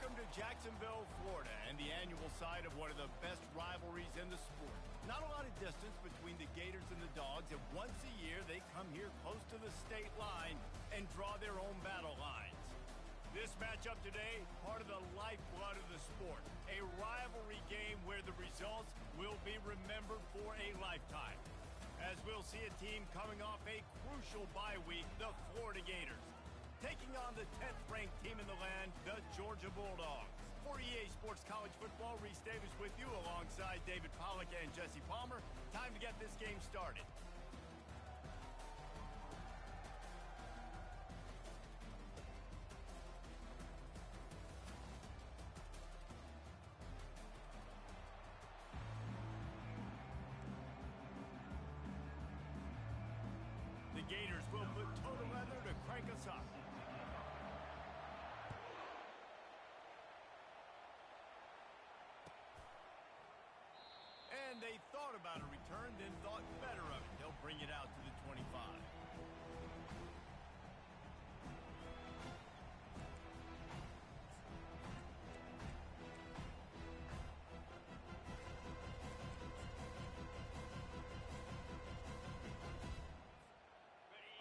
Welcome to Jacksonville, Florida, and the annual site of one of the best rivalries in the sport. Not a lot of distance between the Gators and the Dogs, and once a year they come here close to the state line and draw their own battle lines. This matchup today, part of the lifeblood of the sport, a rivalry game where the results will be remembered for a lifetime. As we'll see a team coming off a crucial bye week, the Florida Gators, taking on the 10th-ranked team in the land, the Georgia Bulldogs. For EA Sports College Football, Reese Davis with you alongside David Pollack and Jesse Palmer. Time to get this game started. The Gators will put total leather to crank us up. And they thought about a return, then thought better of it. They'll bring it out to the 25.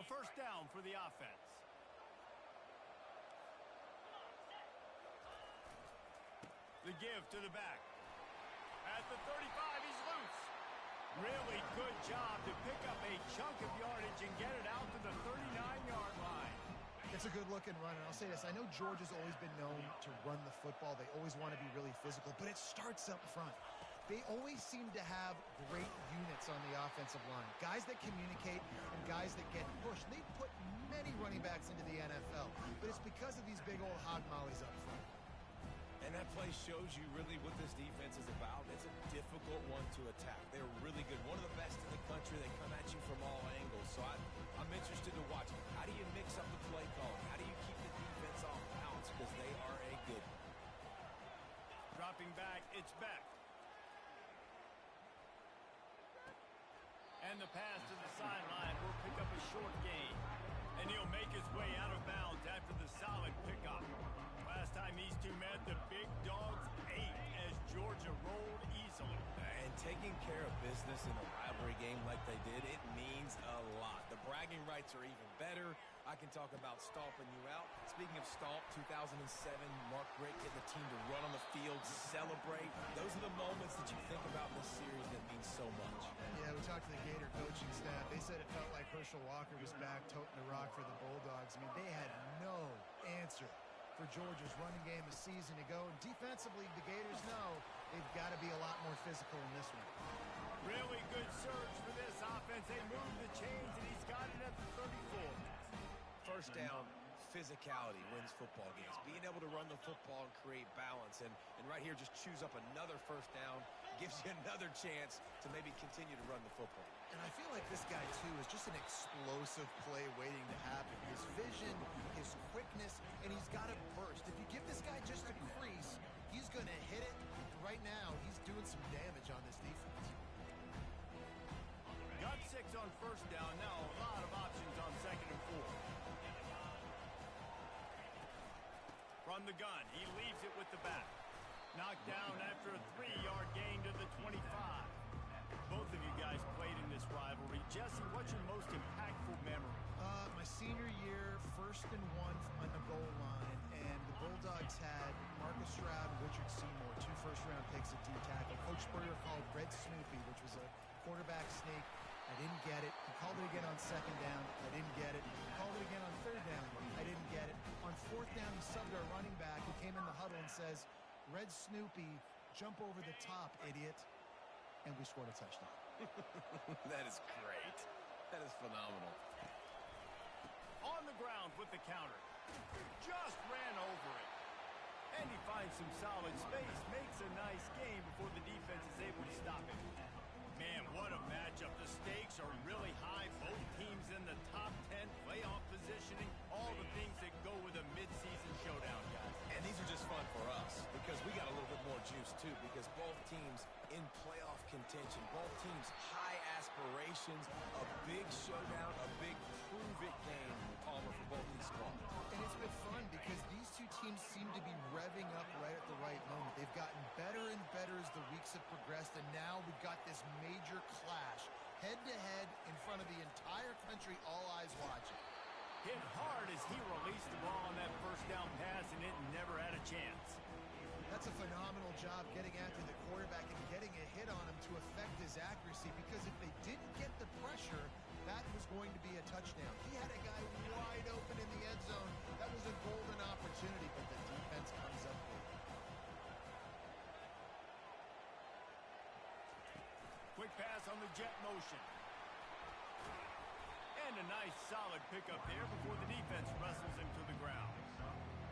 A first down for the offense. The give to the back. At the 35, he's loose. Really good job to pick up a chunk of yardage and get it out to the 39-yard line. It's a good-looking run, and I'll say this. I know Georgia's always been known to run the football. They always want to be really physical, but it starts up front. They always seem to have great units on the offensive line. Guys that communicate and guys that get pushed. They put many running backs into the NFL, but it's because of these big old hog mollies up front. And that play shows you really what this defense is about. It's a difficult one to attack. They're really good. One of the best in the country. They come at you from all angles. So I'm interested to watch. How do you mix up the play calling? How do you keep the defense off balance? Because they are a good one. Dropping back, it's Beck. And the pass to the sideline will pick up a short gain. And he'll make his way out of bounds after the solid pickup. Last time these two met, the Big Dogs ate as Georgia rolled easily. And taking care of business in a rivalry game like they did, it means a lot. The bragging rights are even better. I can talk about stomping you out. Speaking of stomp, 2007, Mark Richt getting the team to run on the field, celebrate. Those are the moments that you think about in this series that mean so much. Yeah, we talked to the Gator coaching staff. They said it felt like Herschel Walker was back toting the rock for the Bulldogs. I mean, they had no answer for Georgia's running game a season ago. And defensively, the Gators know they've got to be a lot more physical in this one. Really good surge for this offense. They move the chains, and he's got it at the 34. First down, physicality wins football games. Being able to run the football and create balance. And right here, just choose up another first down. Gives you another chance to maybe continue to run the football. And I feel like this guy, too, is just an explosive play waiting to happen. His vision, his quickness, and he's got a burst. If you give this guy just a crease, he's going to hit it. Right now, he's doing some damage on this defense. Got 6 on first down. Now a lot of options on second and 4. From the gun, he leaves it with the back. Knocked down after a 3-yard gain to the 25. Both of you guys played in this rivalry. Jesse, what's your most impactful memory? My senior year, 1st and 1 on the goal line, and the Bulldogs had Marcus Stroud and Richard Seymour, 2 first-round picks at D-tackle. Coach Spurrier called Red Snoopy, which was a quarterback sneak. I didn't get it. He called it again on 2nd down. I didn't get it. He called it again on 3rd down. I didn't get it. On 4th down, he subbed our running back who came in the huddle and says, Red Snoopy, jump over the top, idiot. And we scored a touchdown. That is great. That is phenomenal. On the ground with the counter. Just ran over it. And he finds some solid space, makes a nice gain before the defense is able to stop him. Man, what a matchup. The stakes are really high. Both teams in the top 10, playoff positioning, all the things that go with a midseason showdown, guys. And these are just fun for us because we got a little bit more juice, too, because both teams in playoff contention, both teams high aspirations, a big showdown, a big prove-it game, Palmer, for both these squads. And it's bit fun because these two teams seem to be revving up right at the right moment. They've gotten better and better as the weeks have progressed, and now we've got this major clash, head-to-head in front of the entire country, all eyes watching. Hit hard as he released the ball on that first down pass, and it never had a chance. That's a phenomenal job getting after the quarterback and getting a hit on him to affect his accuracy, because if they didn't get the pressure, that was going to be a touchdown. He had a guy wide open in the end zone. That was a golden opportunity, but the defense comes up with it. Quick pass on the jet motion. And a nice solid pickup there before the defense wrestles him to the ground.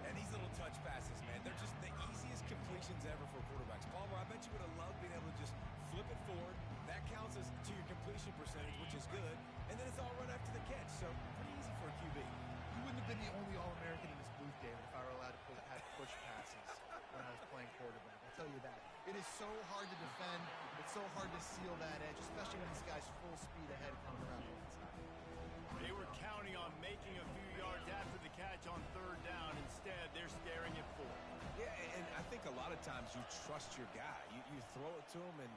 And these little touch passes, man, they're just the easiest completions ever for quarterbacks. Palmer, I bet you would have loved being able to just flip it forward. That counts as to your completion percentage, which is good. And then it's all run after the catch, so pretty easy for a QB. You wouldn't have been the only All-American in this booth, David, if I were allowed to have push passes when I was playing quarterback. I'll tell you that. It is so hard to defend. It's so hard to seal that edge, especially when this guy's full speed ahead coming around the inside. They were counting on making a few yards after the catch on third down. Instead, they're staring at fourth. Yeah, and I think a lot of times you trust your guy. You throw it to him, and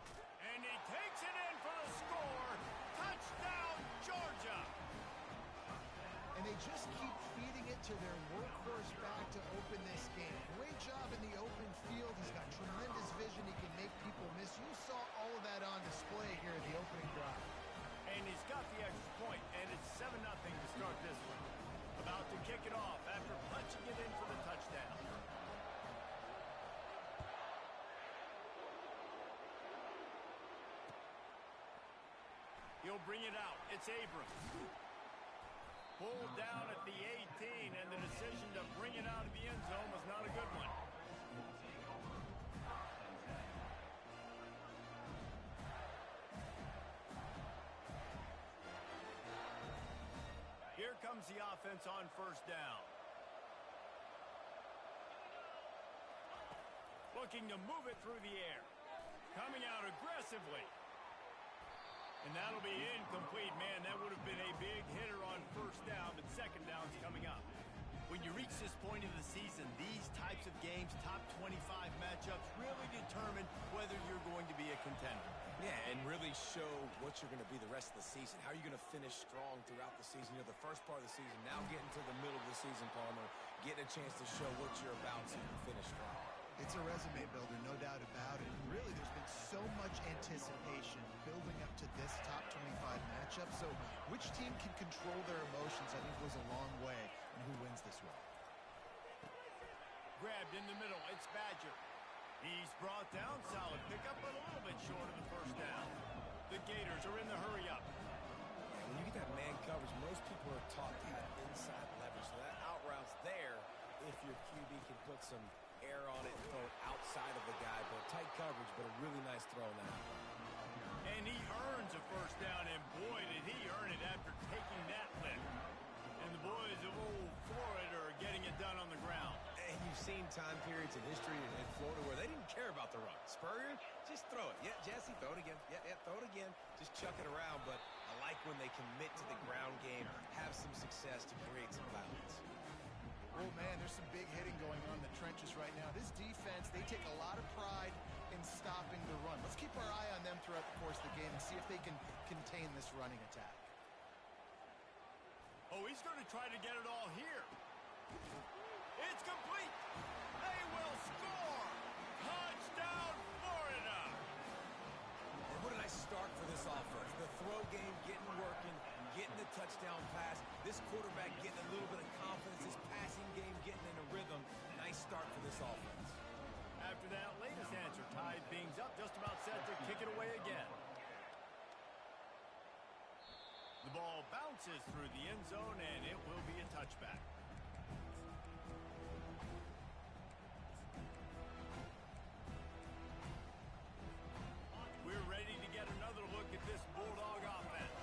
he takes it in for the score. Touchdown, Georgia. And they just keep feeding it to their workhorse back to open this game. Great job in the open field. He's got tremendous vision. He can make people miss. You saw all of that on display here in the opening drive. And he's got the extra point, and it's 7-0 to start this one. About to kick it off after punching it in for the touchdown. He'll bring it out. It's Abrams. Pulled down at the 18, and the decision to bring it out of the end zone was not a good one. Here comes the offense on first down. Looking to move it through the air. Coming out aggressively. And that'll be incomplete. Man, that would have been a big hitter on first down, but second down's coming up. When you reach this point of the season, these types of games, top 25 matchups, really determine whether you're going to be a contender. yeah, and really show what you're going to be the rest of the season. How are you going to finish strong throughout the season? You know, the first part of the season, now getting to the middle of the season, Palmer, getting a chance to show what you're about so you can finish strong. It's a resume builder, no doubt about it. And really, there's been so much anticipation building up to this top 25 matchup. So which team can control their emotions, I think, goes a long way in who wins this one. Grabbed in the middle. It's Badger. He's brought down. Solid pickup, but a little bit short of the first down. The Gators are in the hurry-up. When you get that man coverage, most people are taught to have inside leverage. So that out route's there if your QB can put some air on it and throw it outside of the guy. But tight coverage, but a really nice throw in that. And he earns a first down, and boy, did he earn it after taking that lick. And the boys of old Florida are getting it done on the ground. And you've seen time periods in history in Florida where they didn't care about the run. Spurrier, just throw it. Yeah, Jesse, throw it again. Yeah, throw it again. Just chuck it around. But I like when they commit to the ground game, have some success to create some violence. Oh, man, there's some big hitting going on in the trenches right now. This defense, they take a lot of pride in stopping the run. Let's keep our eye on them throughout the course of the game and see if they can contain this running attack. Oh, he's going to try to get it all here. It's complete. They will score. Touchdown, Florida. And what a nice start for this offense. The throw game getting working, getting the touchdown pass. This quarterback getting a little bit of confidence. His passing game getting in a rhythm. Nice start for this offense. After that latest answer, tied things up, just about set to kick it away again. The ball bounces through the end zone, and it will be a touchback. We're ready to get another look at this Bulldog offense.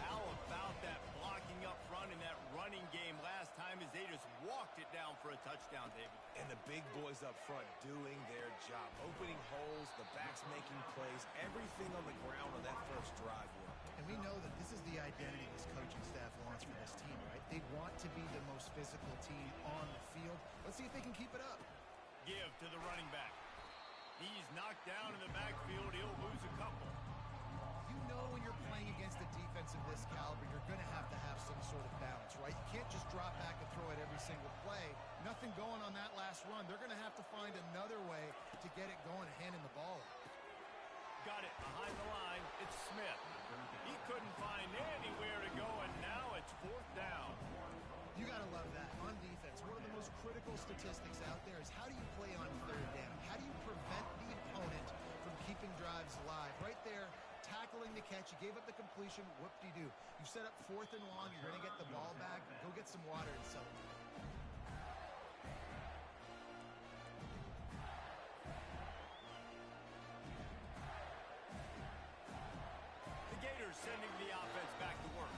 How about that blocking up front in that running game last time as they just walked it down for a touchdown, David? And the big boys up front doing their job. Opening holes, the backs making plays, everything on the ground on that first drive work. And we know that this is the identity this coaching staff wants for this team, right? They want to be the most physical team Let's see if they can keep it up. Give to the running back. He's knocked down in the backfield. He'll lose a couple. You know when you're playing against a defense of this caliber, you're going to have some sort of balance, right? You can't just drop back and throw it every single play. Nothing going on that last run. They're going to have to find another way to get it going and handing the ball. Got it behind the line. It's Smith. He couldn't find anywhere to go, and now it's 4th down. You got to love that. On defense, one of the most critical statistics out there is how do you play on 3rd down? How do you prevent the opponent from keeping drives alive? Right there, tackling the catch. You gave up the completion. Whoop-de-doo. You set up 4th and long. You're going to get the ball back. Go get some water and celebrate. The Gators sending the offense back to work.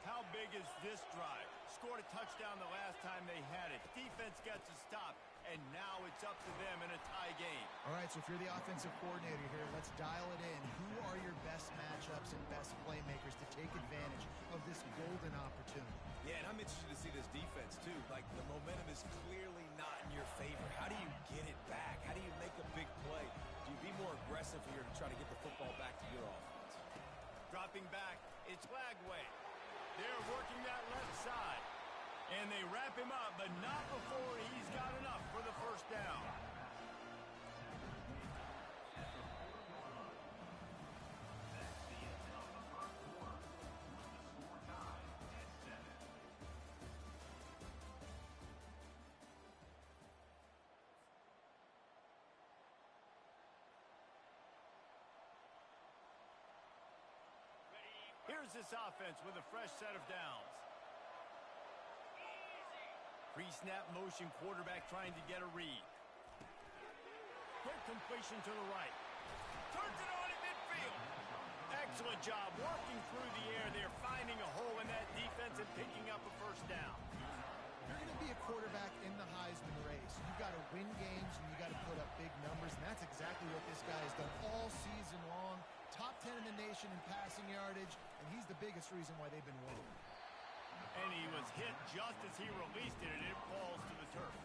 How big is this drive? Scored a touchdown the last time they had it. Defense gets a stop, and now it's up to them in a tie game. All right, so if you're the offensive coordinator here, let's dial it in. Who are your best matchups and best playmakers to take advantage of this golden opportunity? Yeah, and I'm interested to see this defense, too. Like, the momentum is clearly not in your favor. How do you get it back? How do you make a big play? Do you be more aggressive here to try to get the football back to your offense? Dropping back, it's Lagway. They're working that left side. And they wrap him up, but not before he's got enough for the 1st down. Here's this offense with a fresh set of downs. Pre-snap motion, quarterback trying to get a read. Quick completion to the right. Turns it on at midfield. Excellent job working through the air. They're finding a hole in that defense and picking up a 1st down. You're going to be a quarterback in the Heisman race. You've got to win games, and you've got to put up big numbers, and that's exactly what this guy has done all season long. Top 10 in the nation in passing yardage, and he's the biggest reason why they've been winning. And he was hit just as he released it, and it falls to the turf.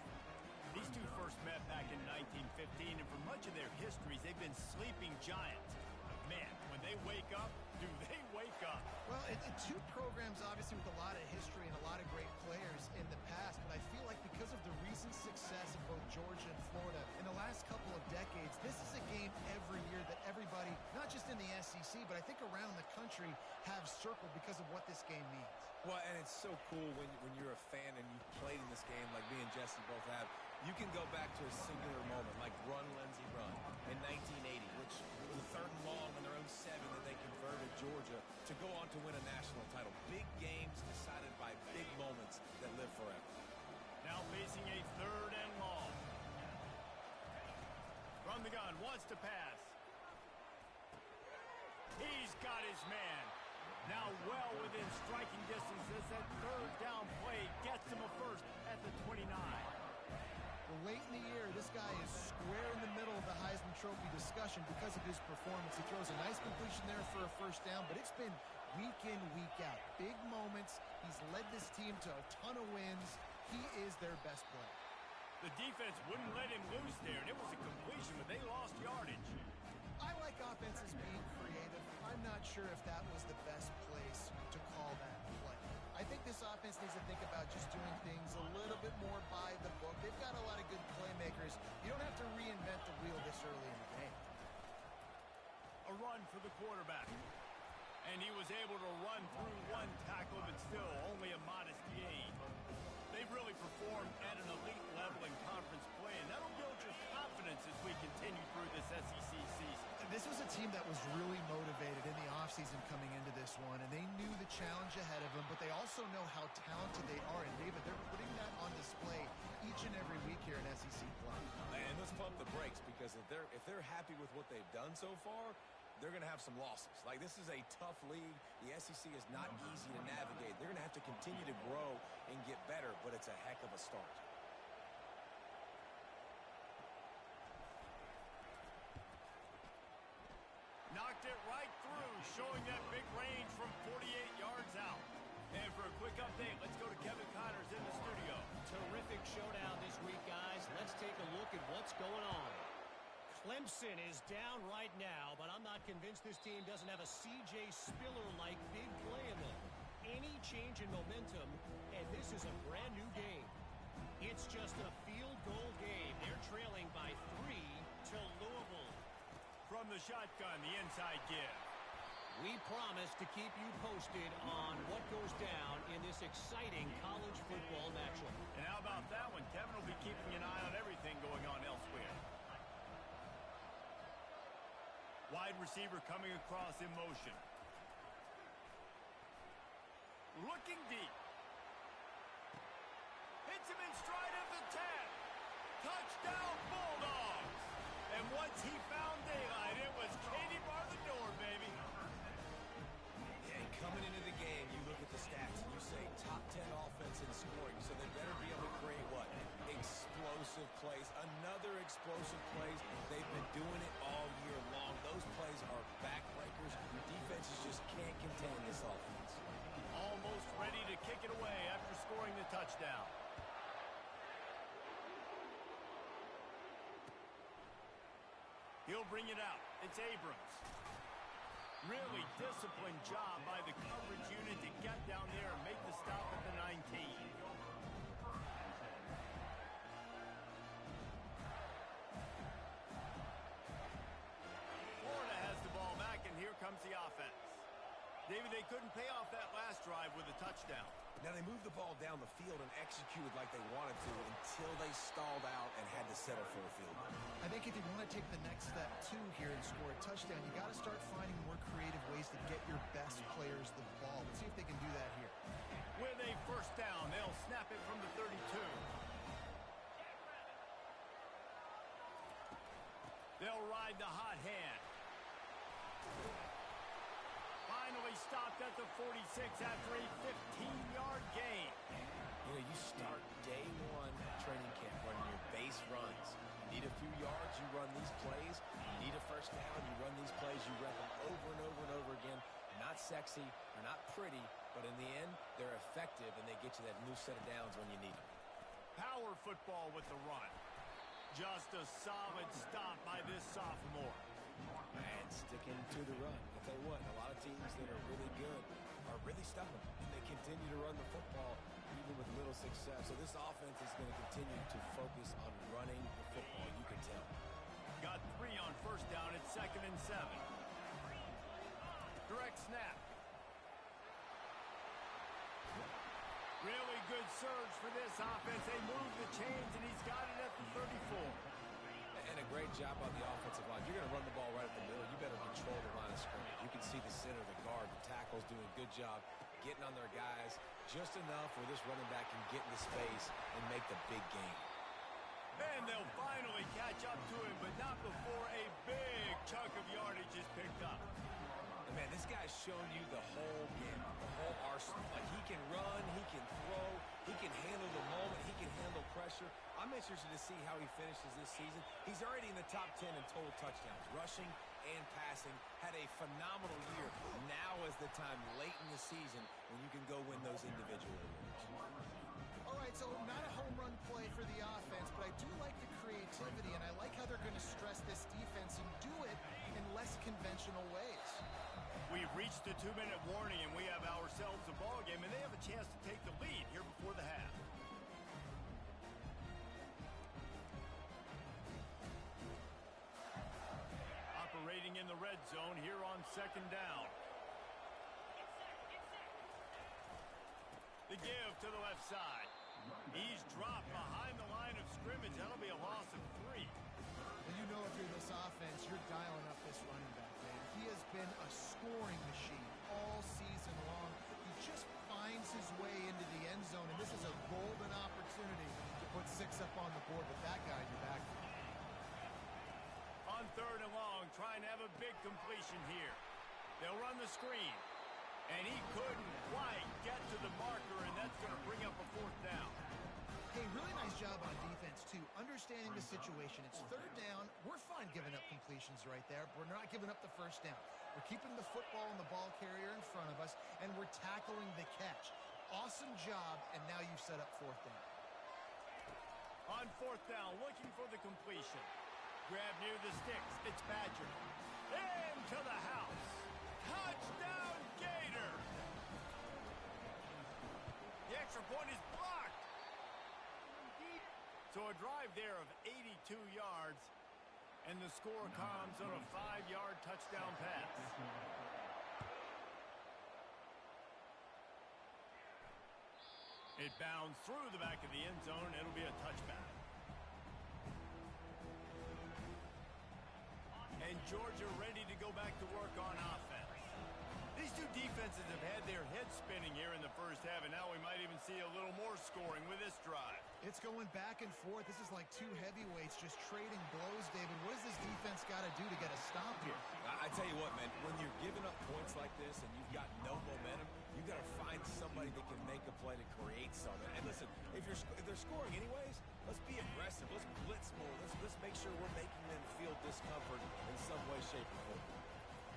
These two first met back in 1915, and for much of their histories, they've been sleeping giants. But man, when they wake up, do they wake up? Well, two programs, obviously, with a lot of history and a lot of great players in the past, but I feel like because of the recent success of both Georgia and Florida in the last couple of decades, this is a game every year that everybody, not just in the SEC, but I think around the country, have circled because of what this game means. Well, and it's so cool when you're a fan and you've played in this game like me and Jesse both have. You can go back to a singular moment, like Run, Lindsey, Run in 1980, which was a 3rd and long on their own 7 that they converted Georgia to go on to win a national title. Big games decided by big moments that live forever. Now facing a 3rd and long. From the gun, wants to pass. He's got his man. Now well within striking distance as that 3rd down play gets him a 1st at the 29. Well, late in the year, this guy is square in the middle of the Heisman Trophy discussion because of his performance. He throws a nice completion there for a 1st down, but it's been week in, week out. Big moments. He's led this team to a ton of wins. He is their best player. The defense wouldn't let him loose there, and it was a completion, but they lost yardage. I like offenses being creative. I'm not sure if that was the best place to call that play. I think this offense needs to think about just doing things a little bit more by the book. They've got a lot of good playmakers. You don't have to reinvent the wheel this early in the game. A run for the quarterback. And he was able to run through one tackle, but still only a modest gain. They've really performed at an elite level in conference play, and that'll build your confidence as we continue through this SEC season. This was a team that was really motivated in the offseason coming into this one, and they knew the challenge ahead of them, but they also know how talented they are. And, David, they're putting that on display each and every week here in SEC play. And let's pump the brakes, because if they're happy with what they've done so far, they're going to have some losses. Like, this is a tough league. The SEC is not easy to navigate. They're going to have to continue to grow and get better, but it's a heck of a start. Knocked it right through, showing that big range from 48 yards out. And for a quick update, let's go to Kevin Connors in the studio. Terrific showdown this week take a look at what's going on. Clemson is down right now, but I'm not convinced this team doesn't have a C.J. Spiller-like big play in them. Any change in momentum, and this is a brand new game. It's just a field goal game. They're trailing by 3 to Louisville. From the shotgun, the inside give. We promise to keep you posted on what goes down in this exciting college football matchup. And how about that one? Kevin will be keeping an eye on everything going on elsewhere. Wide receiver coming across in motion. Looking deep. Hits him in stride of the 10. Touchdown Bulldogs. And once he found daylight, it was Katie bar the door, baby. Yeah, coming into the game, you look at the stats and you say top 10 offense in scoring, so they better be able to create what? Explosive plays. Another explosive plays. They've been doing it all year long. Those plays are backbreakers. Your defenses just can't contain this offense. Almost ready to kick it away after scoring the touchdown. He'll bring it out. It's Abrams. Really disciplined job by the coverage unit to get down there and make the stop at the 19. Florida has the ball back, and here comes the offense. David, they couldn't pay off that last drive with a touchdown. Now, they moved the ball down the field and executed like they wanted to until they stalled out and had to settle for a field goal. I think if you want to take the next step, too, here and score a touchdown, you got to start finding more creative ways to get your best players the ball. Let's see if they can do that here. With a first down, they'll snap it from the 32. They'll ride the hot hand. Finally stopped at the 46 after a 15-yard gain. You know, you start day one training camp running your base runs. You need a few yards, you run these plays. You need a first down, you run these plays. You rep them over and over and over again. They're not sexy, they're not pretty, but in the end, they're effective, and they get you that new set of downs when you need them. Power football with the run. Just a solid stop by this sophomore. And sticking to the run. I'll tell you what, a lot of teams that are really good are really stubborn, and they continue to run the football even with little success. So this offense is going to continue to focus on running the football, you can tell. Got 3 on first down at 2nd and 7. Direct snap. Really good surge for this offense. They move the chains, and he's got it at the 34. And a great job on the offensive line. You're going to run the ball right at the middle. You better control the line of scrimmage. You can see the center, the guard, the tackles doing a good job getting on their guys just enough where this running back can get into space and make the big game. And they'll finally catch up to him, but not before a big chunk of yardage is picked up. And man, this guy's shown you the whole game, the whole arsenal. Like, he can run, he can throw, he can handle the moment, he can handle pressure. I'm interested to see how he finishes this season. He's already in the top 10 in total touchdowns, rushing and passing. Had a phenomenal year. Now is the time late in the season when you can go win those individual awards. All right, so not a home run play for the offense, but I do like the creativity, and I like how they're going to stress this defense and do it in less conventional ways. We've reached the 2-minute warning, and we have ourselves a ball game, and they have a chance to take the lead here before the half. Operating in the red zone here on 2nd down. The give to the left side. He's dropped behind the line of scrimmage. That'll be a loss of 3. Well, you know if you're this offense, you're dialing up this running back, man. He has been a scoring machine all season long. He just finds his way into the end zone, and this is a golden opportunity to put 6 up on the board with that guy in your back. On 3rd and long, trying to have a big completion here. They'll run the screen. And he couldn't quite get to the marker, and that's going to bring up a 4th down. Hey, really nice job on defense, too. Understanding the situation. It's 3rd down. We're fine giving up completions right there. We're not giving up the first down. We're keeping the football and the ball carrier in front of us, and we're tackling the catch. Awesome job, and now you've set up 4th down. On fourth down, looking for the completion. Grab near the sticks. It's Badger. Into the house. Touchdown, Gator. The extra point is blocked. So a drive there of 82 yards, and the score comes on a 5-yard touchdown pass. It bounds through the back of the end zone. It'll be a touchback. And Georgia ready to go back to work on offense. These two defenses have had their heads spinning here in the first half, and now we might even see a little more scoring with this drive. It's going back and forth. This is like two heavyweights just trading blows, David. What does this defense got to do to get a stop here? I tell you what, man, when you're giving up points like this and you've got no momentum, you got to find somebody that can make a play to create something. And listen, if they're scoring anyways, let's be aggressive. Let's blitz more. Let's make sure we're making them feel discomfort in some way, shape, or form.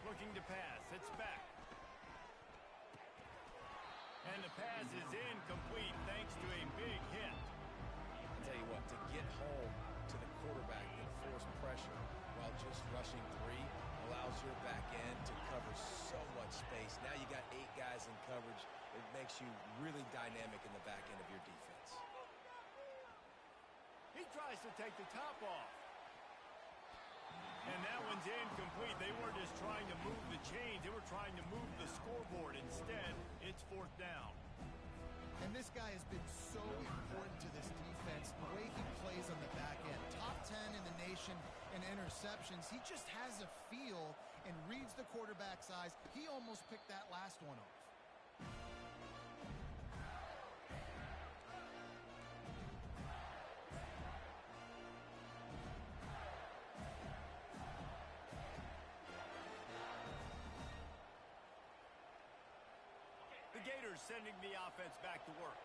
Looking to pass. It's back. And the pass is incomplete thanks to a big hit. I tell you what, to get home to the quarterback and force pressure while just rushing three allows your back end to cover so much space. Now you got 8 guys in coverage. It makes you really dynamic in the back end of your defense. He tries to take the top off. And that one's incomplete. They weren't just trying to move the chains. They were trying to move the scoreboard. Instead, it's fourth down. And this guy has been so important to this defense, the way he plays on the back end. Top 10 in the nation in interceptions. He just has a feel and reads the quarterback's eyes. He almost picked that last one off. Gators sending the offense back to work.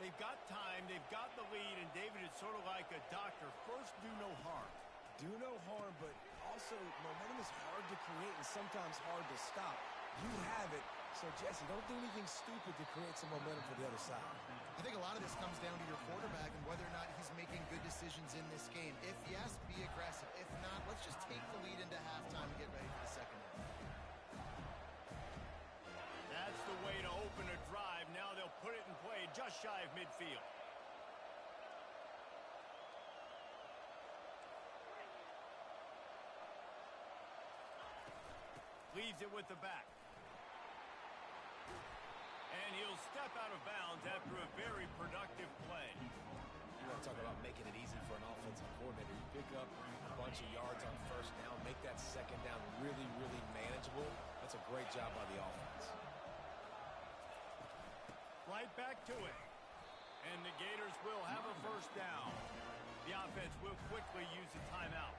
They've got time, they've got the lead, and David is sort of like a doctor. First, do no harm. Do no harm, but also momentum is hard to create and sometimes hard to stop. You have it, so Jesse, don't do anything stupid to create some momentum for the other side. I think a lot of this comes down to your quarterback and whether or not he's making good decisions in this game. If yes, be aggressive. If not, let's just take the lead into halftime and get ready for the second half. That's the way to open a drive. Now they'll put it in play just shy of midfield. Leaves it with the back. And he'll step out of bounds after a very productive play. You want to talk about making it easy for an offensive coordinator. You pick up a bunch of yards on first down, make that second down really, really manageable. That's a great job by the offense. Right back to it. And the Gators will have a first down. The offense will quickly use a timeout.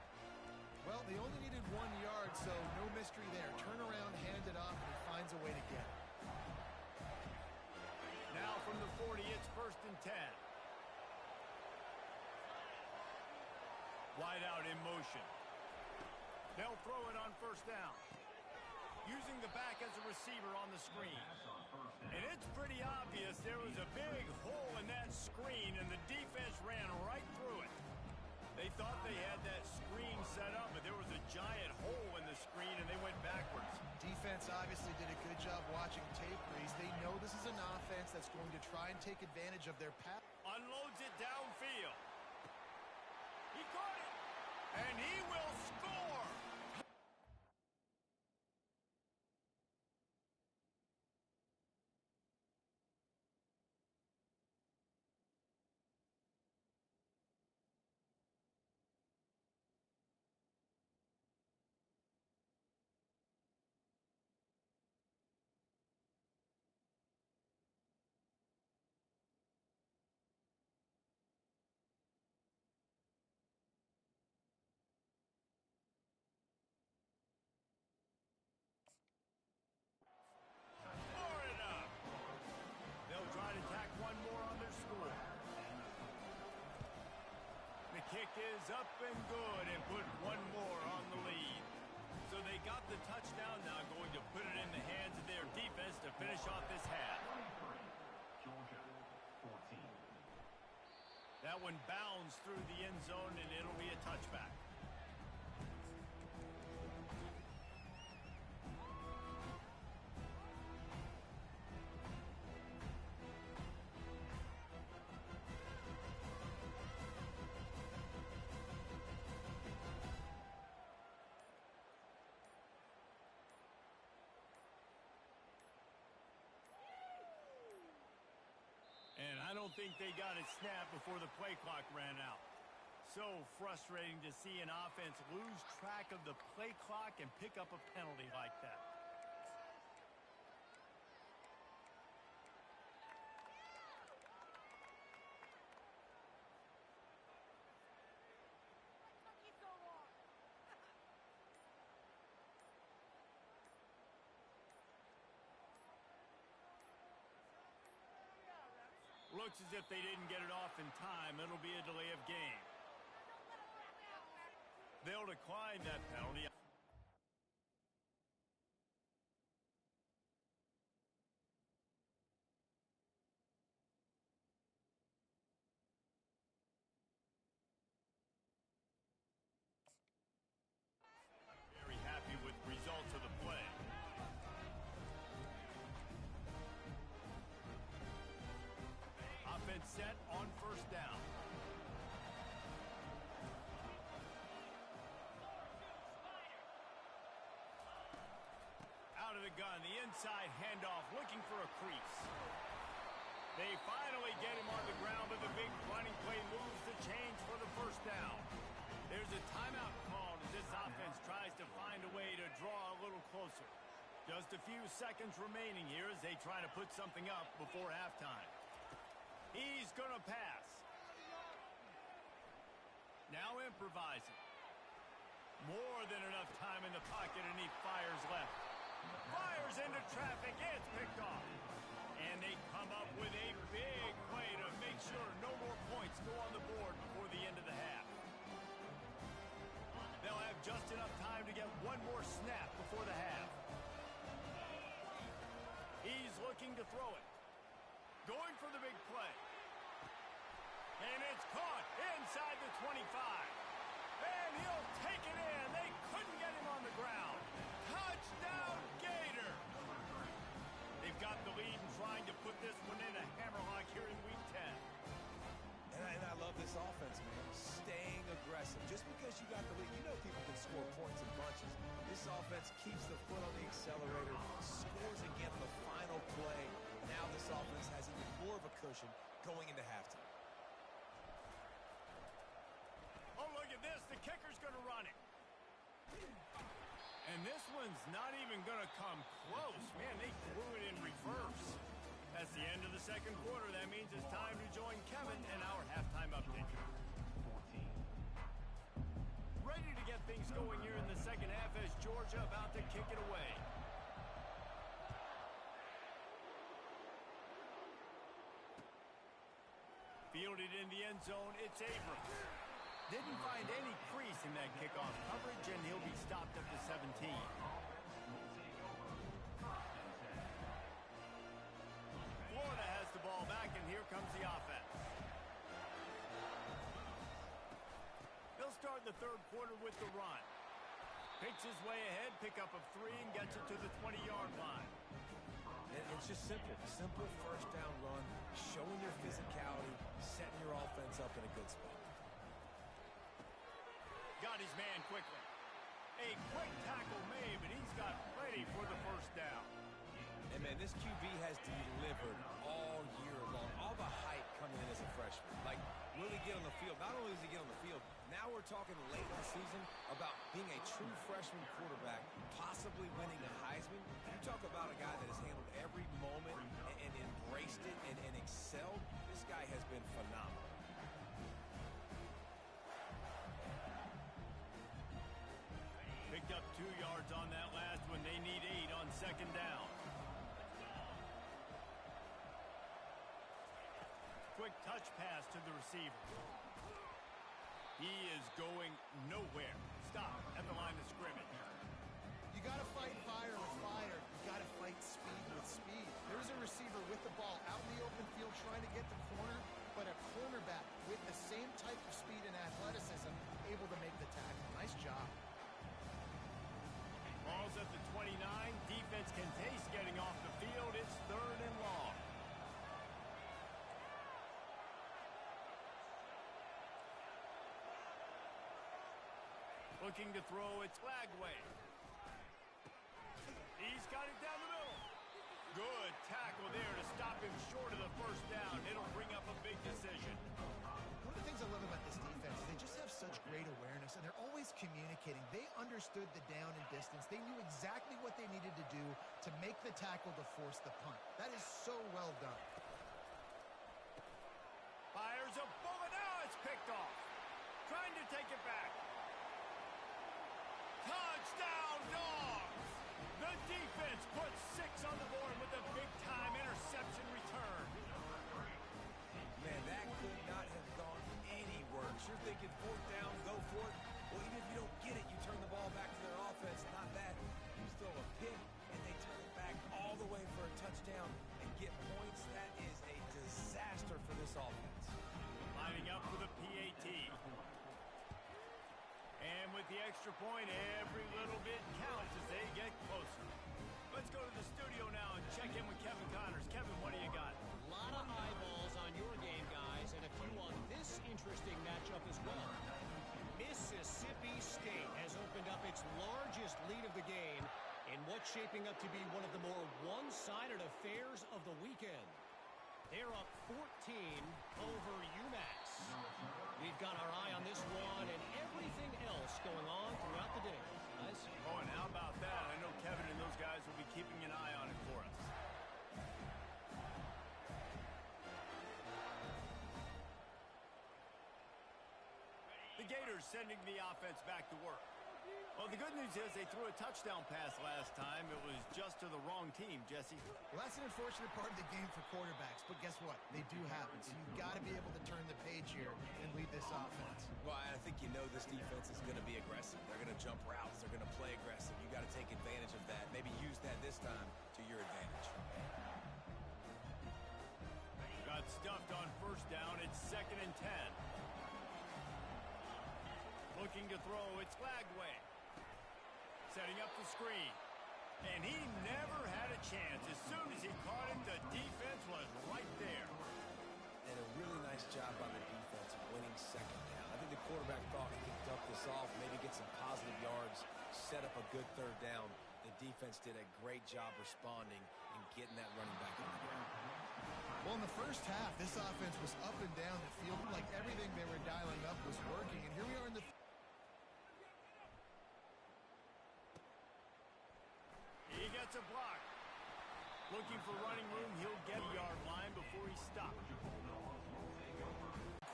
Well, they only needed 1 yard, so no mystery there. Turn around, hand it off, and he finds a way to get it. Now from the 40, it's first and 10. Wide out in motion. They'll throw it on first down. Using the back as a receiver on the screen. And it's pretty obvious there was a big hole in that screen, and the defense ran right through it. They thought they had that screen set up, but there was a giant hole in the screen, and they went backwards. Defense obviously did a good job watching tape, Reese. They know this is an offense that's going to try and take advantage of their pass. Unloads it downfield. He caught it, and he will score. Kick is up and good and put one more on the lead. So they got the touchdown, now going to put it in the hands of their defense to finish off this half. That That one bounds through the end zone, and it'll be a touchback. And I don't think they got it snapped before the play clock ran out. So frustrating to see an offense lose track of the play clock and pick up a penalty like that. Looks as if they didn't get it off in time. It'll be a delay of game. They'll decline that penalty. Very happy with results of the play. Offense set on first down. Out of the gun, the inside handoff, looking for a crease. They finally get him on the ground, but the big running play moves the chains for the first down. There's a timeout called as this offense tries to find a way to draw a little closer. Just a few seconds remaining here as they try to put something up before halftime. He's going to pass. Now improvising. More than enough time in the pocket, and he fires left. Fires into traffic. It's picked off. And they come up with a big play to make sure no more points go on the board before the end of the half. They'll have just enough time to get one more snap before the half. He's looking to throw it. Going for the big play. And it's caught inside the 25. And he'll take it in. They couldn't get him on the ground. Touchdown, Gator! They've got the lead and trying to put this one in a hammerlock here in Week 10. And I love this offense, man. Staying aggressive. Just because you got the lead, you know people can score points in bunches. This offense keeps the foot on the accelerator, scores again on the final play. Now this offense has even more of a cushion going into halftime. Oh, look at this. The kicker's going to run it. And this one's not even going to come close. Man, they threw it in reverse. That's the end of the second quarter. That means it's time to join Kevin and our halftime update. Ready to get things going here in the second half as Georgia about to kick it away. Fielded in the end zone, it's Abrams. Didn't find any crease in that kickoff coverage, and he'll be stopped at the 17. Florida has the ball back, and here comes the offense. They'll start the third quarter with the run. Picks his way ahead, pick up of 3, and gets it to the 20-yard line. It's just simple. Simple first down run, showing your physicality, setting your offense up in a good spot. Got his man quickly. A quick tackle made, but he's got plenty for the first down. And, man, this QB has delivered all year long. All the hype coming in as a freshman. Like, will he get on the field? Not only does he get on the field, now we're talking late in the season about being a true freshman quarterback, possibly winning a Heisman. You talk about a guy that has handled every moment and embraced it and excelled. This guy has been phenomenal. Picked up 2 yards on that last one. They need 8 on second down. Quick touch pass to the receiver. He is going nowhere. Stop at the line of scrimmage. You got to fight fire with fire. You got to fight speed with speed. There's a receiver with the ball out in the open field trying to get the corner, but a cornerback with the same able to make the tackle. Nice job. Ball's at the 29. Defense can taste getting off the field. It's 3rd and long. Looking to throw, it's Lagway. He's got it down the middle. Good tackle there to stop him short of the first down. It'll bring up a big decision. One of the things I love about this defense is they just have such great awareness, and they're always communicating. They understood the down and distance. They knew exactly what they needed to do to make the tackle to force the punt. That is so well done. Fires a bullet. Now it's picked off. Trying to take it back. Touchdown, Dogs! The defense puts 6 on the board with a big-time interception return. Man, that could not have gone any worse. You're thinking 4th down, go for it. Well, even if you don't get it, you turn the ball back to their offense. Not that. You throw a pick, and they turn it back all the way for a touchdown and get points. That is a disaster for this offense. Lining up with a PAT. And with the extra point, every little bit counts as they get closer. Let's go to the studio now and check in with Kevin Connors. Kevin, what do you got? A lot of eyeballs on your game, guys, and a few on this interesting matchup as well. Mississippi State has opened up its largest lead of the game in what's shaping up to be one of the more one-sided affairs of the weekend. They're up 14 over UMass. We've got our eye on this one and everything else going on throughout the day. Guys? Oh, and how about that? I know Kevin and those guys will be keeping an eye on it for us. The Gators sending the offense back to work. Well, the good news is they threw a touchdown pass last time. It was just to the wrong team, Jesse. Well, that's an unfortunate part of the game for quarterbacks, but guess what? They do happen, so you've got to be able to turn the page here and lead this offense. Well, I think you know this defense is going to be aggressive. They're going to jump routes. They're going to play aggressive. You got to take advantage of that. Maybe use that this time to your advantage. Got stuffed on 1st down. It's 2nd and 10. Looking to throw, it's Lagway. Setting up the screen. And he never had a chance. As soon as he caught it, the defense was right there. And a really nice job by the defense winning 2nd down. I think the quarterback thought he could dump this off, maybe get some positive yards, set up a good 3rd down. The defense did a great job responding and getting that running back on the ground. Well, in the first half, this offense was up and down the field. Like everything they were dialing up was working. And here we are in the... He gets a block. Looking for running room. He'll get a yard line before he stops.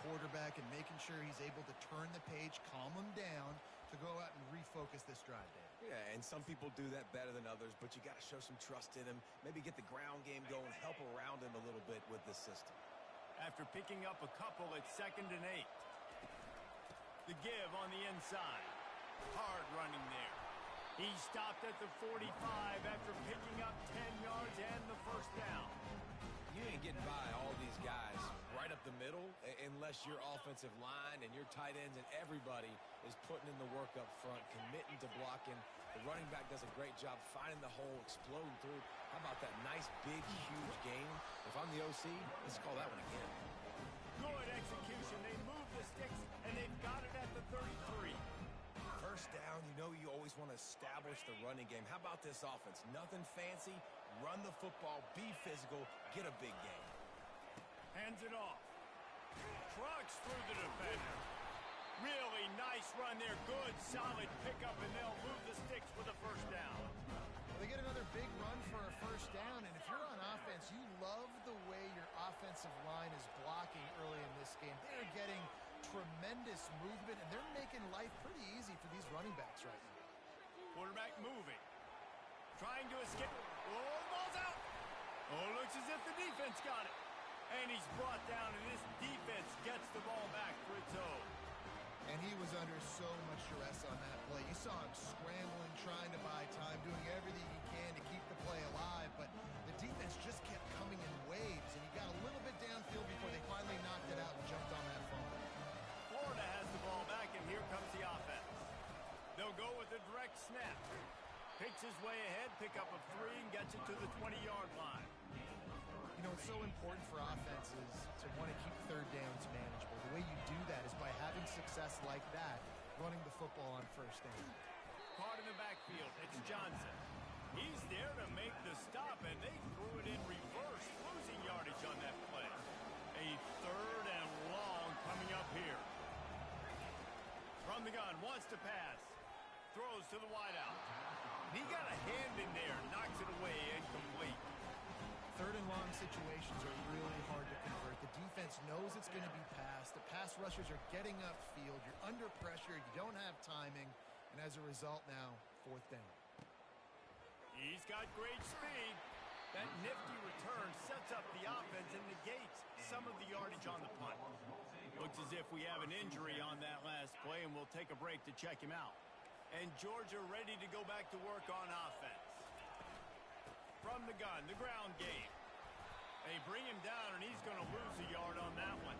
Quarterback and making sure he's able to turn the page, calm him down to go out and refocus this drive, Dave. Yeah, and some people do that better than others, but you got to show some trust in him. Maybe get the ground game going, help around him a little bit with the system. After picking up a couple, it's 2nd and 8. The give on the inside. Hard running there. He stopped at the 45 after picking up 10 yards and the 1st down. You ain't getting by all these guys right up the middle unless your offensive line and your tight ends and everybody is putting in the work up front, committing to blocking. The running back does a great job finding the hole, exploding through. How about that nice, big, huge game? If I'm the OC, let's call that one again. Good execution. They move the sticks, and they've got it at the 33. 1st down, you know you always want to establish the running game. How about this offense? Nothing fancy. Run the football, be physical, get a big game. Hands it off. Trucks through the defender. Really nice run there. Good, solid pickup, and they'll move the sticks with a 1st down. Well, they get another big run for a 1st down, and if you're on offense, you love the way your offensive line is blocking early in this game. They're getting tremendous movement, and they're making life pretty easy for these running backs right now. Quarterback moving. Trying to escape. Oh, the ball's out. Oh, looks as if the defense got it. And he's brought down, and this defense gets the ball back for its own. And he was under so much duress on that play. You saw him scrambling, trying to buy time, doing everything he can to keep the play alive, but the defense just kept coming in waves, and he got a little bit downfield before they finally knocked it out and jumped on that fumble. Florida has the ball back, and here comes pickup of 3 and gets it to the 20-yard line. You know, it's so important for offenses to want to keep third downs manageable. The way you do that is by having success like that, running the football on first down. Caught in the backfield, it's Johnson. He's there to make the stop, and they threw it in reverse, losing yardage on that play. A 3rd and long coming up here. From the gun, wants to pass. Throws to the wideout. He got a hand in there, knocks it away, incomplete. 3rd and long situations are really hard to convert. The defense knows it's going to be passed. The pass rushers are getting upfield. You're under pressure. You don't have timing. And as a result now, 4th down. He's got great speed. That nifty return sets up the offense and negates some of the yardage on the punt. Looks as if we have an injury on that last play, and we'll take a break to check him out. And Georgia ready to go back to work on offense. From the gun, the ground game. They bring him down, and he's going to lose a yard on that one.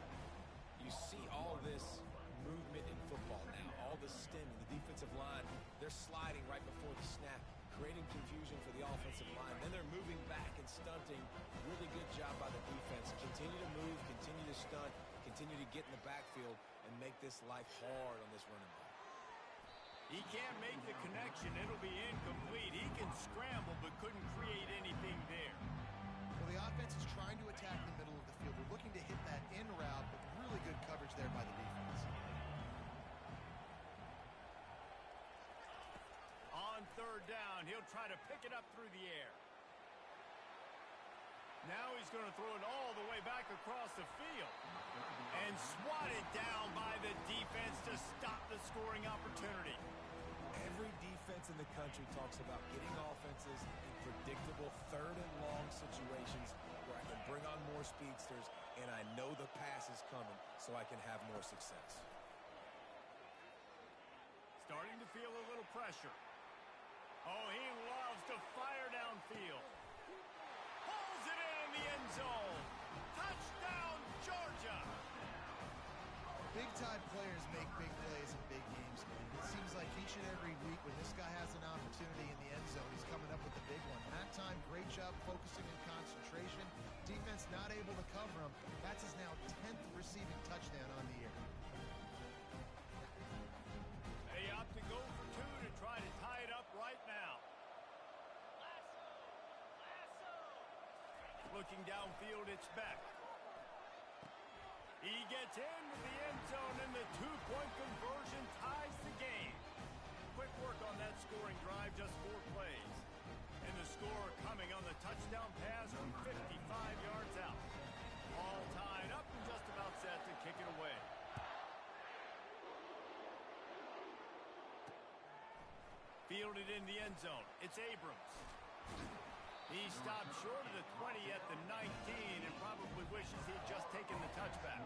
You see all this movement in football now, all the stemming, the defensive line, they're sliding right before the snap, creating confusion for the offensive line. Then they're moving back and stunting. Really good job by the defense. Continue to move, continue to stunt, continue to get in the backfield and make this life hard on this running back. He can't make the connection. It'll be incomplete. He can scramble but couldn't create anything there. Well, the offense is trying to attack the middle of the field. They're looking to hit that in route, but really good coverage there by the defense. On 3rd down, he'll try to pick it up through the air. Now he's going to throw it all the way back across the field. And swatted down by the defense to stop the scoring opportunity. Every defense in the country talks about getting offenses in predictable 3rd and long situations where I can bring on more speedsters and I know the pass is coming so I can have more success. Starting to feel a little pressure. Oh, he loves to fire downfield. Pulls it in the end zone. Touchdown, Georgia. Big-time players make big plays in big games, man. It seems like each and every week when this guy has an opportunity in the end zone, he's coming up with a big one. That time, great job focusing and concentration. Defense not able to cover him. That's his now 10th receiving touchdown on the year. They opt to go for 2 to try to tie it up right now. Looking downfield, it's Beck. He gets into the end zone, and the 2-point conversion ties the game. Quick work on that scoring drive, just 4 plays. And the score coming on the touchdown pass from 55 yards out. All tied up and just about set to kick it away. Fielded in the end zone. It's Abrams. He stopped short of the 20 at the 19 and probably wishes he'd just taken the touchback.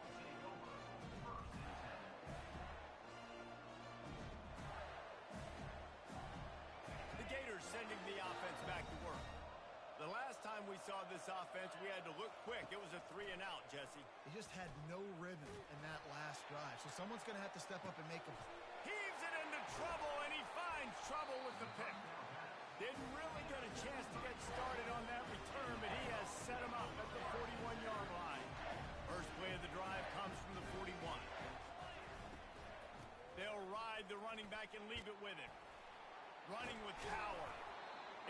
The Gators sending the offense back to work. The last time we saw this offense, we had to look quick. It was a 3-and-out, Jesse. He just had no rhythm in that last drive, so someone's going to have to step up and make him. Heaves it into trouble, and he finds trouble with the pick. Didn't really get a chance to get started on that return, but he has set him up at the 41-yard line. First play of the drive comes from the 41. They'll ride the running back and leave it with him. Running with power.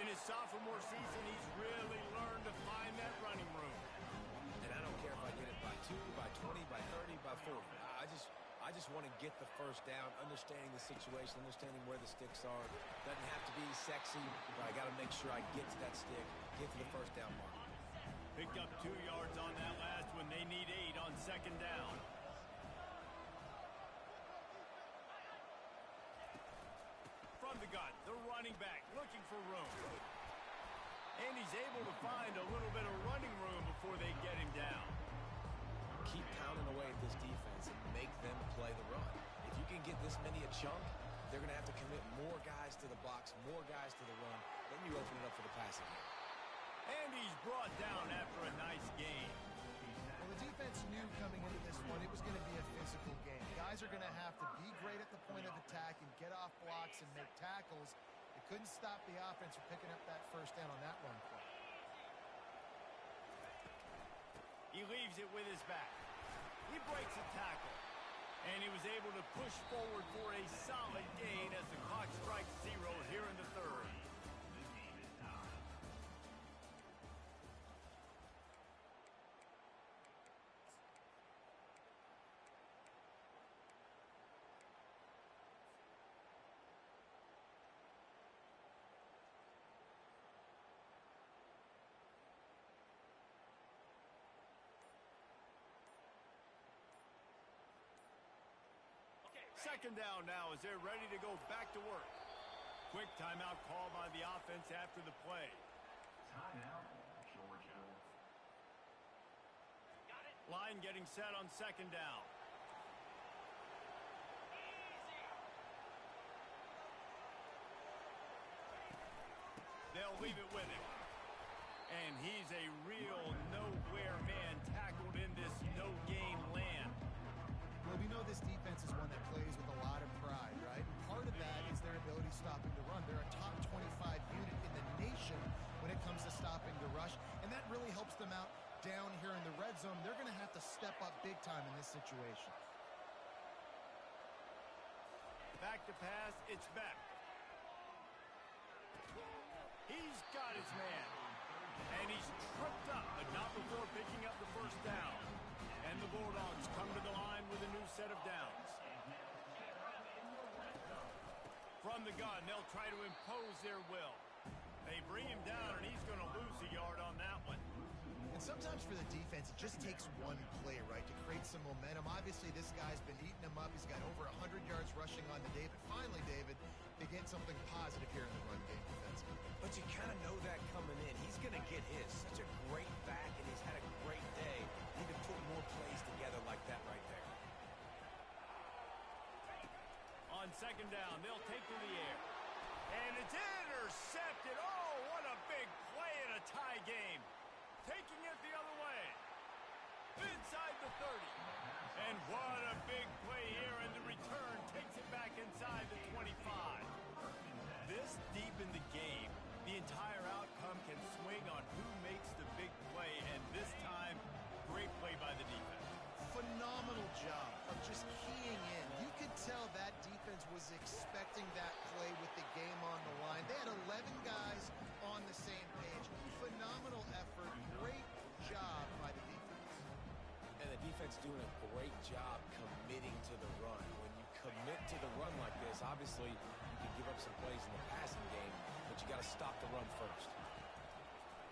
In his sophomore season, he's really learned to find that running room. And I don't care if I get it by 2, by 20, by 30, by 40. I just want to get the first down, understanding the situation, understanding where the sticks are. Doesn't have to be sexy, but I got to make sure I get to that stick, get to the first down mark. Picked up 2 yards on that last one. They need 8 on 2nd down. From the gun, the running back looking for room. And he's able to find a little bit of running room before they get him down. Keep pounding away at this defense and make them play the run. If you can get this many a chunk, they're going to have to commit more guys to the box, more guys to the run. Then you open it up for the passing game. And he's brought down after a nice gain. Well, the defense knew coming into this one it was going to be a physical game. Guys are going to have to be great at the point of attack and get off blocks and make tackles. It Couldn't stop the offense from picking up that first down on that run play. He leaves it with his back. He breaks a tackle. And he was able to push forward for a solid gain as the clock strikes 0 here in the third. Second down now as they're ready to go back to work. Quick timeout call by the offense after the play. Timeout, Georgia. Line getting set on second down. They'll leave it with him. And he's a real nowhere man tackled in this no-gain land. Well, we know this defense is one that plays with a lot of pride, right? Part of that is their ability stopping the run. They're a top 25 unit in the nation when it comes to stopping the rush, and that really helps them out down here in the red zone. They're going to have to step up big time in this situation. Back to pass, it's Beck. He's got his man. And he's tripped up, but not before picking up the first down. And the Bulldogs come to the line with a new set of downs. From the gun, they'll try to impose their will. They bring him down, and he's going to lose a yard on that one. And sometimes for the defense, it just takes one play, right, to create some momentum. Obviously, this guy's been eating them up. He's got over 100 yards rushing on the day. But finally, David, they get something positive here in the run game defensively. But you kind of know that coming in. He's going to get his. Such a great back, and he's had a great day. Need to put more plays together like that right there. On second down, they'll take to the air. And it's intercepted. Oh, what a big play in a tie game. Taking it the other way. Inside the 30. And what a big play here, and the return takes it back inside the 25. This deep in the game, the entire outcome can swing on who makes the big play, and this time, great play by the defense. Phenomenal job of just keying in. You could tell that defense was expecting that play with the game on the line. They had 11 guys on the same page. Phenomenal effort. Great job by the defense. And the defense doing a great job committing to the run. When you commit to the run like this, obviously you can give up some plays in the passing game, but you got to stop the run first.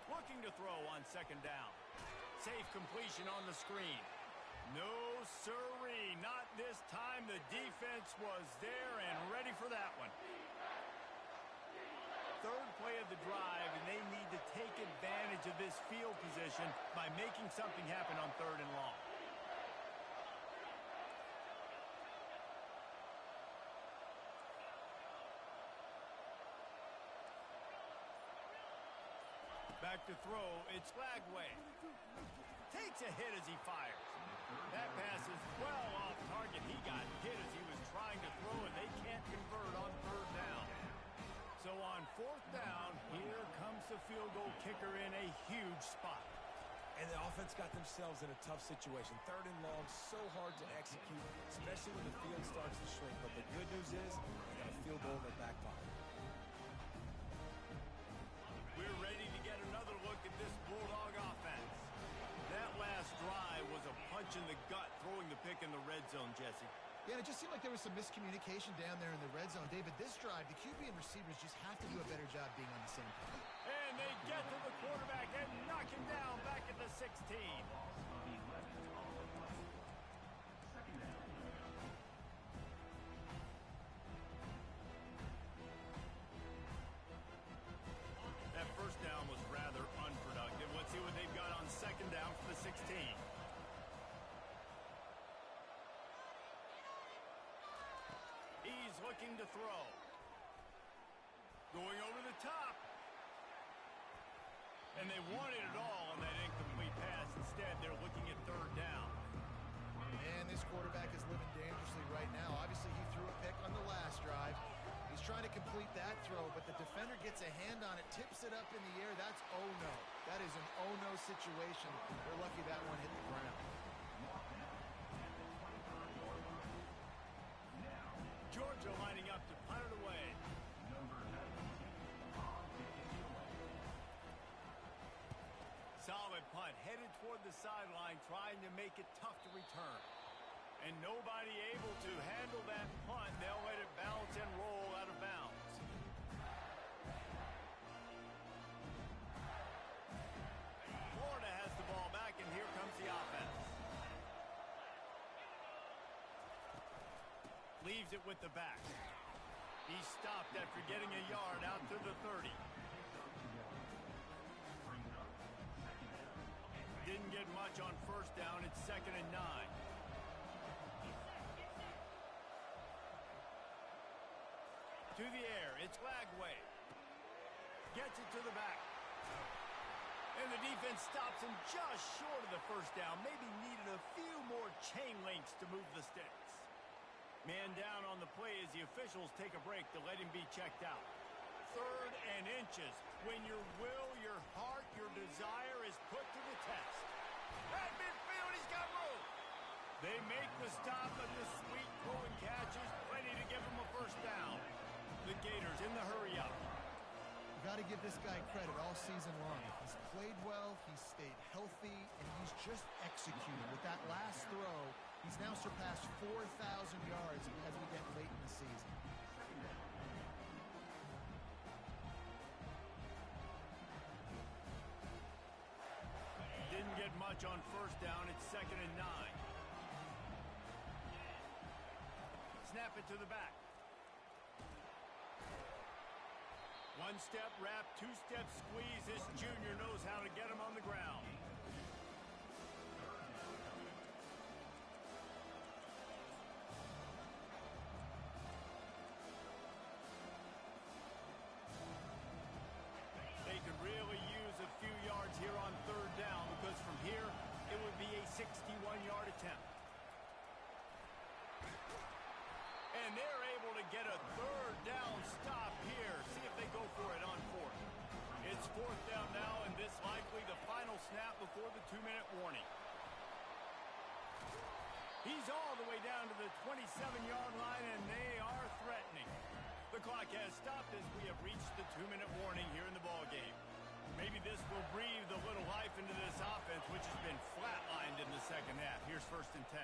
Looking to throw on second down. Safe completion on the screen. No sirree, not this time. The defense was there and ready for that one. Third play of the drive, and they need to take advantage of this field position by making something happen on third and long. Back to throw, it's Lagway. Takes a hit as he fires. That pass is well off target. He got hit as he was trying to throw, and they can't convert on third down. So on fourth down, here comes the field goal kicker in a huge spot. And the offense got themselves in a tough situation. Third and long, so hard to execute, especially when the field starts to shrink. But the good news is they got a field goal in their back pocket. We're ready to get another look at this Bulldog offense. That last drive was a punch in the gut, throwing the pick in the red zone, Jesse. Yeah, it just seemed like there was some miscommunication down there in the red zone. David, this drive, the QB and receivers just have to do a better job being on the same page. And they get to the quarterback and knock him down back at the 16. That first down was rather unproductive. Let's see what they've got on second down for the 16. He's looking to throw. Going over the top. And they wanted it all on that incomplete pass. Instead, they're looking at third down. And this quarterback is living dangerously right now. Obviously, he threw a pick on the last drive. He's trying to to complete that throw, but the defender gets a hand on it, tips it up in the air. That's oh no. That is an oh no situation. They're lucky that one hit the ground. Georgia lining up to punt it away. Solid punt, headed toward the sideline, trying to make it tough to return. And nobody able to handle that punt. They'll let it bounce and roll out of bounds. Florida has the ball back, and here comes the offense. Leaves it with the back. He stopped after getting a yard out to the 30. Didn't get much on first down. It's 2nd and 9. To the air. It's Lagway. Gets it to the back. And the defense stops him just short of the first down. Maybe needed a few more chain links to move the sticks. Man down on the play as the officials take a break to let him be checked out. 3rd and inches. When your will, your heart, your desire is put to the test. At midfield, he's got room. They make the stop, but the sweet throwing catch is plenty to give him a first down. The Gators in the hurry-up. You got to give this guy credit all season long. He's played well, he's stayed healthy, and he's just executed. With that last throw, he's now surpassed 4,000 yards as we get late in the season. Didn't get much on first down. It's 2nd and 9. Snap it to the back. One-step wrap, two-step squeeze. This junior knows how to get him on the ground. They could really use a few yards here on 3rd down, because from here, it would be a 61-yard attempt. And they're able to get a 3rd down stop here. See if they go for it on 4th. It's 4th down now, and this likely the final snap before the 2-minute warning. He's all the way down to the 27-yard line, and they are threatening. The clock has stopped as we have reached the 2-minute warning here in the ballgame. Maybe this will breathe a little life into this offense, which has been flatlined in the second half. Here's 1st and 10.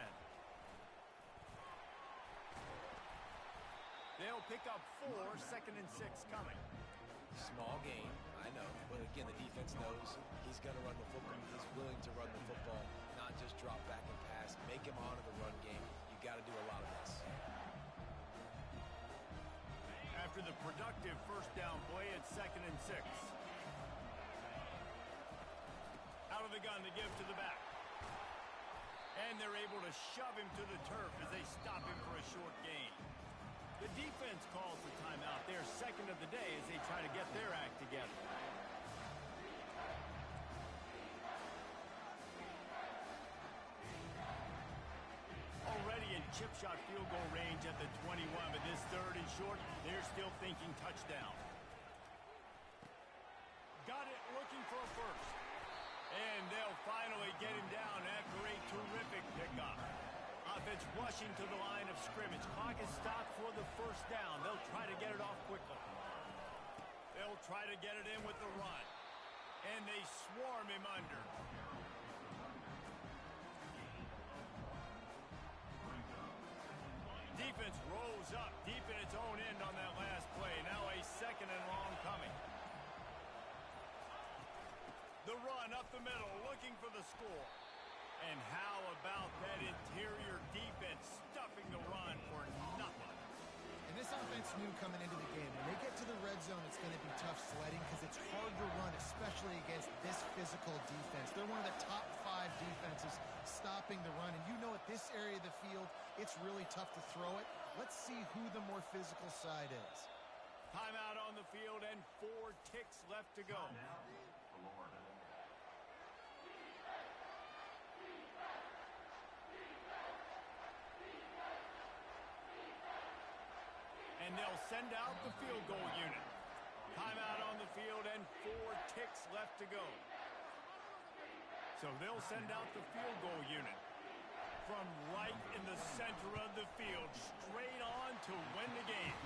They'll pick up 4, 2nd and 6 coming. Small game, I know. But again, the defense knows he's going to run the football. He's willing to run the football, not just drop back and pass. Make him honor the run game. You got to do a lot of this. After the productive first down play, it's 2nd and 6. Out of the gun to give to the back. And they're able to shove him to the turf as they stop him for a short gain. The defense calls the timeout. Their 2nd of the day as they try to get their act together. Already in chip shot field goal range at the 21, but this 3rd and short, they're still thinking touchdown. Got it, looking for a first. And they'll finally get him down after a terrific pickup. Offense rushing to the line of scrimmage. Clock is stopped for the first down. They'll try to get it off quickly. They'll try to get it in with the run. And they swarm him under. Defense rose up deep in its own end on that last play. Now a 2nd and long coming. The run up the middle, looking for the score. And how about that interior defense stuffing the run for nothing? And this offense knew coming into the game, when they get to the red zone, it's going to be tough sledding because it's hard to run, especially against this physical defense. They're one of the top 5 defenses stopping the run. And you know at this area of the field, it's really tough to throw it. Let's see who the more physical side is. Timeout on the field and 4 ticks left to go. Florida. And and they'll send out the field goal unit. Timeout on the field and 4 ticks left to go. So they'll send out the field goal unit from right in the center of the field, straight on to win the game.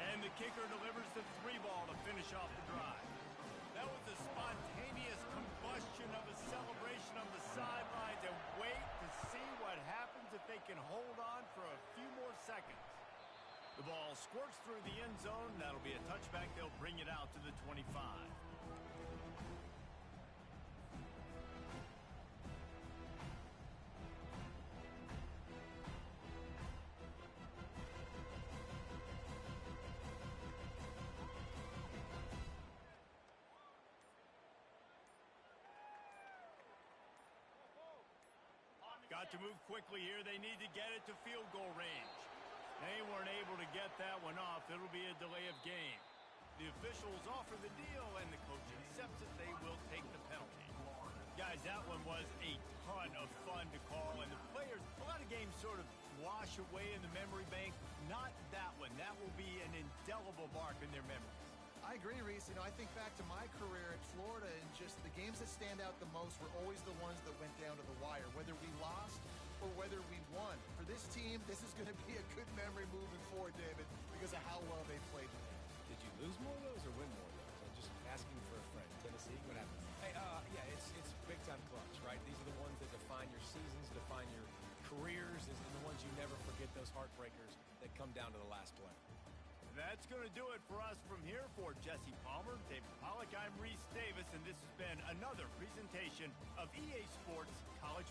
And the kicker delivers the 3 ball to finish off the drive. That was a spontaneous combustion of a celebration on the sidelines, and wait to see what happens if they can hold on for a few more seconds. The ball squirts through the end zone. That'll be a touchback. They'll bring it out to the 25. Got to move quickly here. They need to get it to field goal range. They weren't able to get that one off. It'll be a delay of game. The officials offer the deal, and the coach accepts it. They will take the penalty. Guys, that one was a ton of fun to call, and the players, a lot of games sort of wash away in the memory bank. Not that one. That will be an indelible mark in their memories. I agree, Reese. I think back to my career at Florida, and just the games that stand out the most were always the ones that went down to the wire, whether we lost or whether we won. For this team, this is going to be a good memory moving forward, David, because of how well they played today. Did you lose more of those or win more of those? I'm just asking for a friend. Tennessee, what happened? Hey, yeah, it's big-time clutch, right? These are the ones that define your seasons, define your careers, and the ones you never forget, those heartbreakers that come down to the last play. That's going to do it for us from here. For Jesse Palmer, David Pollack, I'm Reese Davis, and this has been another presentation of EA Sports College